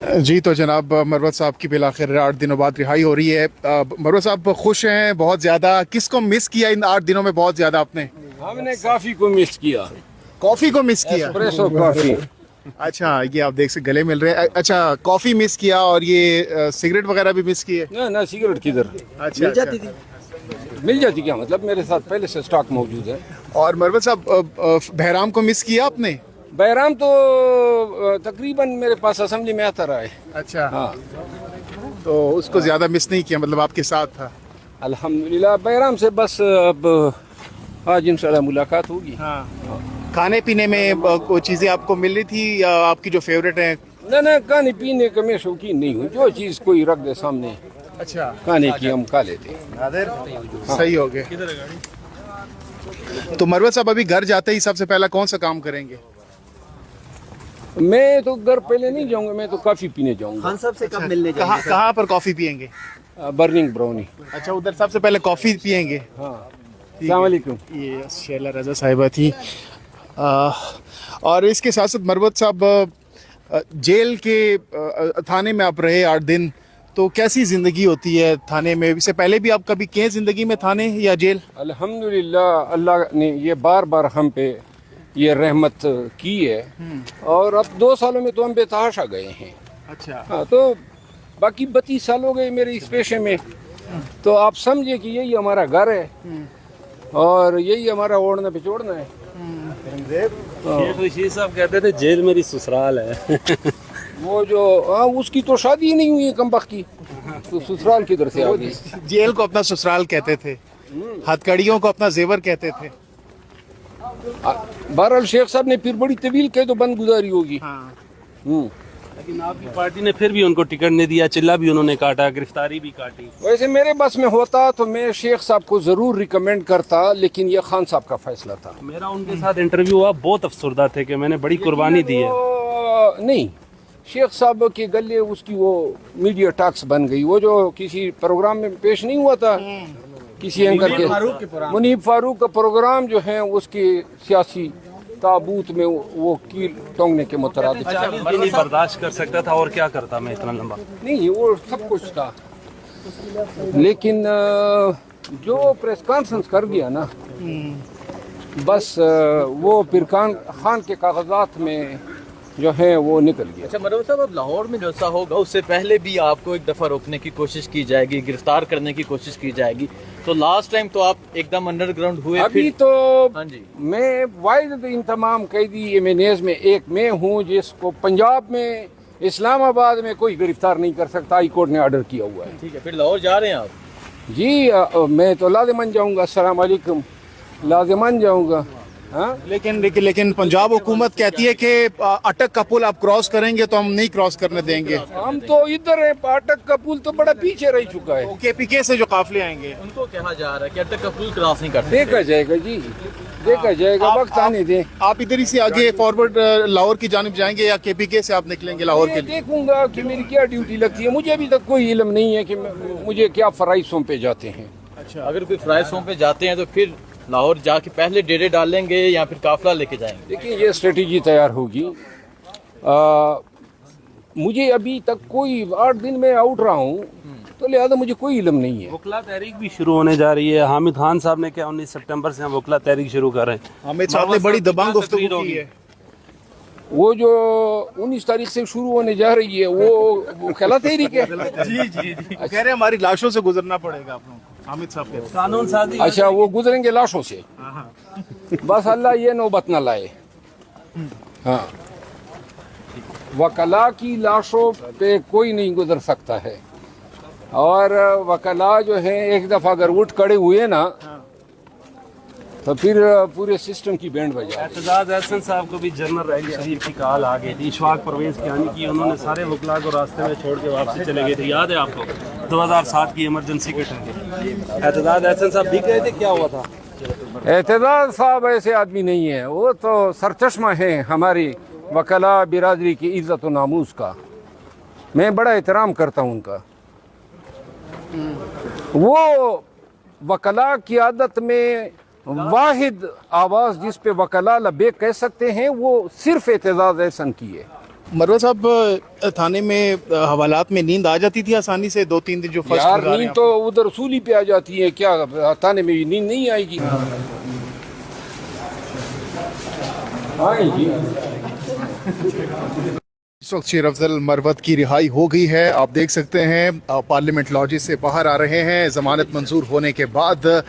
जी तो जनाब मरवत साहब की बिलाखिर 8 दिनों बाद रिहाई हो रही है। मरवत साहब खुश हैं बहुत ज़्यादा। किसको मिस किया इन 8 दिनों में बहुत ज़्यादा आपने? हमने कॉफी को मिस किया। कॉफ़ी को मिस किया? Espresso coffee. अच्छा, ये आप देख से गले मिल रहे हैं। अच्छा, कॉफ़ी मिस किया और ये सिगरेट वगैरह भी मिस किए? ना सिगरेट किधर अच्छा, मिल जाती थी। मिल जाती क्या मतलब, मेरे साथ पहले से स्टॉक मौजूद है। और मरवत साहब बहराम को मिस किया आपने? बहराम तो तकरीबन मेरे पास असेंबली में आता रहा है। अच्छा हाँ, तो उसको ज़्यादा मिस नहीं किया, मतलब आपके साथ था? अल्हम्दुलिल्लाह। बहराम से बस अब आज इंशाल्लाह मुलाकात होगी। हाँ। खाने पीने में कोई चीज़ें आपको मिल रही थी या आपकी जो फेवरेट है? ना खाने पीने का मैं शौकीन नहीं हूँ, जो चीज़ कोई रख दे सामने अच्छा, खाने की हम खा लेते हैं। सही हो गए। तो मरवत साहब अभी घर जाते ही सबसे पहला कौन सा काम करेंगे? मैं तो घर पहले नहीं जाऊंगा, मैं तो कॉफी पीने जाऊंगा। खान साहब से कब मिलने जाएंगे? कहाँ पर कॉफ़ी पियेंगे? Burning brownie. अच्छा, उधर सबसे पहले कॉफ़ी पियेंगे। हाँ, अस्सलाम वालेकुम। ये शेला रजा साहिबा थी। और इसके साथ साथ मरवत साहब जेल के थाने में आप रहे 8 दिन, तो कैसी ज़िंदगी होती है थाने में? इससे पहले भी आप कभी किए ज़िंदगी में थाने या जेल? अल्हम्दुलिल्लाह, अल्लाह ने ये बार बार हम पे ये रहमत की है। और अब 2 सालों में तो हम बेतहाशा गए हैं। अच्छा। हाँ, तो बाकी 32 साल हो गए मेरे इस पेशे में। तो आप समझे कि यही हमारा घर है और यही हमारा ओढ़ना पिछोड़ना है। शेख रशीद साहब कहते थे जेल मेरी ससुराल है। वो जो उसकी तो शादी ही नहीं हुई है कमबख्त की, तो ससुराल किधर से आ गई? जेल को अपना ससुराल कहते थे, हथकड़ियों को अपना जेवर कहते थे। बहरहाल शेख साहब ने फिर बड़ी तवील कह तो बंद गुजारी होगी। हाँ। लेकिन आपकी पार्टी ने फिर भी उनको टिकट नहीं दिया, चिल्ला भी उन्होंने काटा, गिरफ्तारी भी काटी। वैसे मेरे बस में होता तो मैं शेख साहब को जरूर रिकमेंड करता, लेकिन ये खान साहब का फैसला था। मेरा उनके साथ इंटरव्यू हुआ, बहुत अफसरदा थे कि मैंने बड़ी कुर्बानी दी है। नहीं, शेख साहब के गले उसकी वो मीडिया टॉक्स बन गई। वो जो किसी प्रोग्राम में पेश नहीं हुआ था किसी एंकर के, मुनीब फारूक का प्रोग्राम जो है उसके सियासी ताबूत में वो कील टोंगने के मुतरादिफ। 40 दिन ही बर्दाश्त कर सकता था, और क्या करता मैं इतना लंबा। नहीं, वो सब कुछ था, लेकिन जो प्रेस कॉन्फ्रेंस कर गया ना, बस वो पिरकान खान के कागजात में जो है वो निकल गया। अच्छा मरवत साहब, अब लाहौर में जलसा होगा उससे पहले भी आपको एक दफ़ा रोकने की कोशिश की जाएगी, गिरफ्तार करने की कोशिश की जाएगी। तो लास्ट टाइम तो आप एकदम अंडरग्राउंड हुए। अभी फिर तो हाँ जी, मैं वाहिद इन तमाम कैदी एमएनएज में एक मैं हूँ जिसको पंजाब में इस्लामाबाद में कोई गिरफ्तार नहीं कर सकता। हाई कोर्ट ने ऑर्डर किया हुआ है। ठीक है, फिर लाहौर जा रहे हैं आप? जी मैं तो लाज़िमन जाऊँगा। अस्सलाम वालेकुम, लाज़िमन जाऊँगा। हाँ, लेकिन पंजाब हुकूमत कहती है कि अटक का पुल आप क्रॉस करेंगे तो हम नहीं क्रॉस करने देंगे। हम तो इधर है, पाटक का पुल तो बड़ा पीछे रह चुका है। केपीके से जो काफिले आएंगे उनको कहा जा रहा है कि अटक का पुल क्रॉस नहीं करते। देखा जाएगा जी, देखा जाएगा, वक्त आने दें। आप इधर ही से आगे फॉरवर्ड लाहौर की जानिब जाएंगे या केपीके से आप निकलेंगे लाहौर के मैं लिए? देखूंगा कि मेरी क्या ड्यूटी लगती है। मुझे अभी तक कोई इल्म नहीं है कि मुझे क्या फराइज सौंपे जाते हैं। अच्छा, अगर कोई फ्राइसों पे जाते हैं तो फिर लाहौर जाके पहले डेरे डालेंगे या फिर काफिला लेके जाएंगे? देखिए, ये स्ट्रेटेजी तैयार होगी। मुझे अभी तक कोई 8 दिन में आउट रहा हूँ, तो लिहाजा मुझे कोई इल्म नहीं है। वकला तहरीक भी शुरू होने जा रही है। हामिद खान साहब ने क्या 19 सितंबर से हम वकला तहरीक शुरू कर रहे हैं। हामिद साहब ने बड़ी दबंग गुफ्तगू की है। वो जो 19 तारीख से शुरू होने जा रही है वो खिला तहरीक है। जी कह रहे हैं हमारी लाशों से गुजरना पड़ेगा आप लोगों को। हामिद साहब कहते हैं। कानून साजी। अच्छा, वो गुजरेंगे लाशों से, बस अल्लाह ये नौबत न लाए। हाँ, वकला की लाशों पे कोई नहीं गुजर सकता है। और वकला जो है एक दफ़ा अगर उठ खड़े हुए ना, तो फिर पूरे सिस्टम की बैंड बजा। एतजाज एहसन साहब को भी जनरल रैली शरीफ की कॉल आ गई थी। इशफाक परवेज की आने की, उन्होंने सारे वकला को रास्ते में छोड़ के वापसी चले गए थे। याद है आपको 2007 की इमरजेंसी के टाइम एतजाज एहसन साहब दिख रहे थे, क्या हुआ था? एतजाज साहब ऐसे आदमी नहीं है, वो तो सरचश्मा है हमारी वकला बिरादरी की इज्जत व नामूस का। मैं बड़ा एहतराम करता हूँ उनका। वो वकला की आदत में वाहिद आवाज़ जिस पे वकला लबेक कह सकते हैं वो सिर्फ एतजाज एहसन की है। मरवा साहब, थाने में हवालात में नींद आ जाती थी आसानी से? 2-3 दिन जो फर्स्ट यार गुजारे नींद आप? तो उधर सूली पे आ जाती है, क्या थाने में नींद नहीं आएगी? आएगी। इस वक्त शेर अफजल मरवत की रिहाई हो गई है। आप देख सकते हैं पार्लियामेंट लॉज से बाहर आ रहे हैं ज़मानत मंजूर होने के बाद।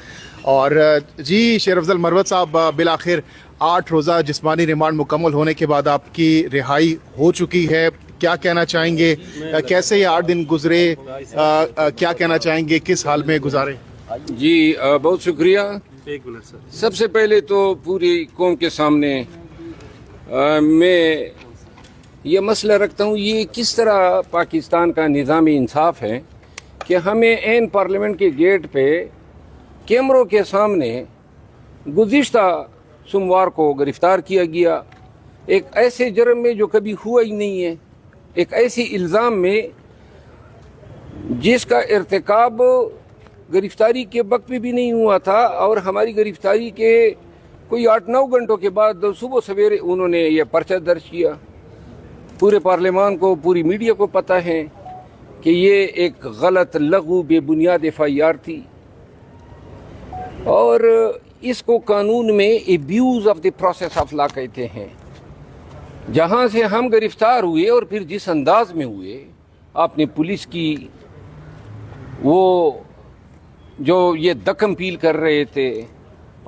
और जी शेर अफजल मरवत साहब, बिलाखिर 8 रोज़ा जिस्मानी रिमांड मुकम्मल होने के बाद आपकी रिहाई हो चुकी है। क्या कहना चाहेंगे, कैसे ये 8 दिन गुजरे, क्या कहना चाहेंगे, किस हाल में गुजारे? जी बहुत शुक्रिया। एक मिनट सर। सबसे पहले तो पूरी कौम के सामने मैं ये मसला रखता हूँ, ये किस तरह पाकिस्तान का निज़ाम इंसाफ है कि हमें ऐन पार्लियामेंट के गेट पे कैमरों के सामने गुज़िश्ता सोमवार को गिरफ़्तार किया गया, एक ऐसे जुर्म में जो कभी हुआ ही नहीं है, एक ऐसी इल्ज़ाम में जिसका इर्तिकाब गिरफ़्तारी के वक्त में भी नहीं हुआ था, और हमारी गिरफ़्तारी के कोई 8-9 घंटों के बाद सुबह सवेरे उन्होंने ये पर्चा दर्ज किया। पूरे पार्लियामान को, पूरी मीडिया को पता है कि ये एक गलत लघु बेबुनियाद FIR थी, और इसको कानून में abuse of the process of law कहते हैं। जहाँ से हम गिरफ्तार हुए और फिर जिस अंदाज में हुए, आपने पुलिस की वो जो ये दकम पील कर रहे थे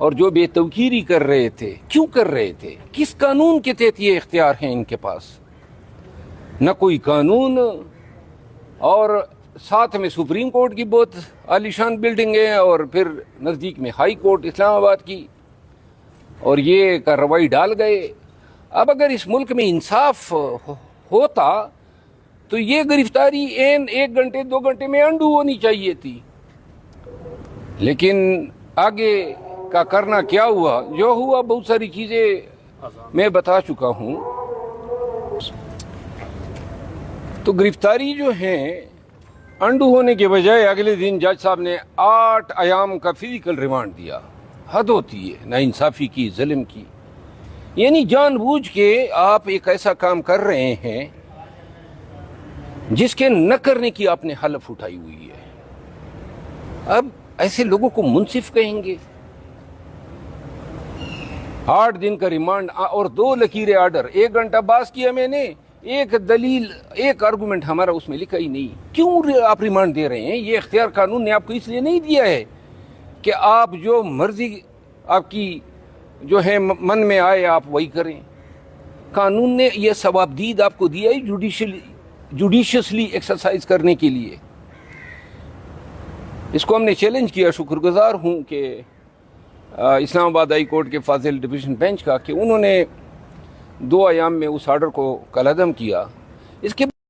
और जो बेतौकीरी कर रहे थे, क्यों कर रहे थे? किस कानून के तहत ये इख्तियार हैं इनके पास? न कोई कानून, और साथ में सुप्रीम कोर्ट की बहुत आलीशान बिल्डिंग है, और फिर नज़दीक में हाई कोर्ट इस्लामाबाद की, और ये कार्रवाई डाल गए। अब अगर इस मुल्क में इंसाफ होता तो ये गिरफ्तारी एन 1 घंटे 2 घंटे में अंडू होनी चाहिए थी, लेकिन आगे का करना क्या हुआ, जो हुआ बहुत सारी चीज़ें मैं बता चुका हूँ। तो गिरफ्तारी जो है अंडू होने के बजाय अगले दिन जज साहब ने 8 अयाम का फिजिकल रिमांड दिया। हद होती है नाइंसाफ़ी की, जुल्म की। यानी जानबूझ के आप एक ऐसा काम कर रहे हैं जिसके न करने की आपने हलफ उठाई हुई है। अब ऐसे लोगों को मुंसिफ कहेंगे? 8 दिन का रिमांड और 2 लकीरें आर्डर, 1 घंटा बात किया मैंने, एक दलील, एक आर्गूमेंट हमारा उसमें लिखा ही नहीं। क्यों आप रिमांड दे रहे हैं? ये इख्तियार कानून ने आपको इसलिए नहीं दिया है कि आप जो मर्जी आपकी जो है मन में आए आप वही करें। कानून ने यह सवाबदीद आपको दिया है जुडिशियसली एक्सरसाइज करने के लिए। इसको हमने चैलेंज किया। शुक्रगुजार हूँ कि इस्लामाबाद हाई कोर्ट के फाजिल डिवीज़न बेंच का, कि उन्होंने 2 अयाम में उस आर्डर को कलअदम किया। इसके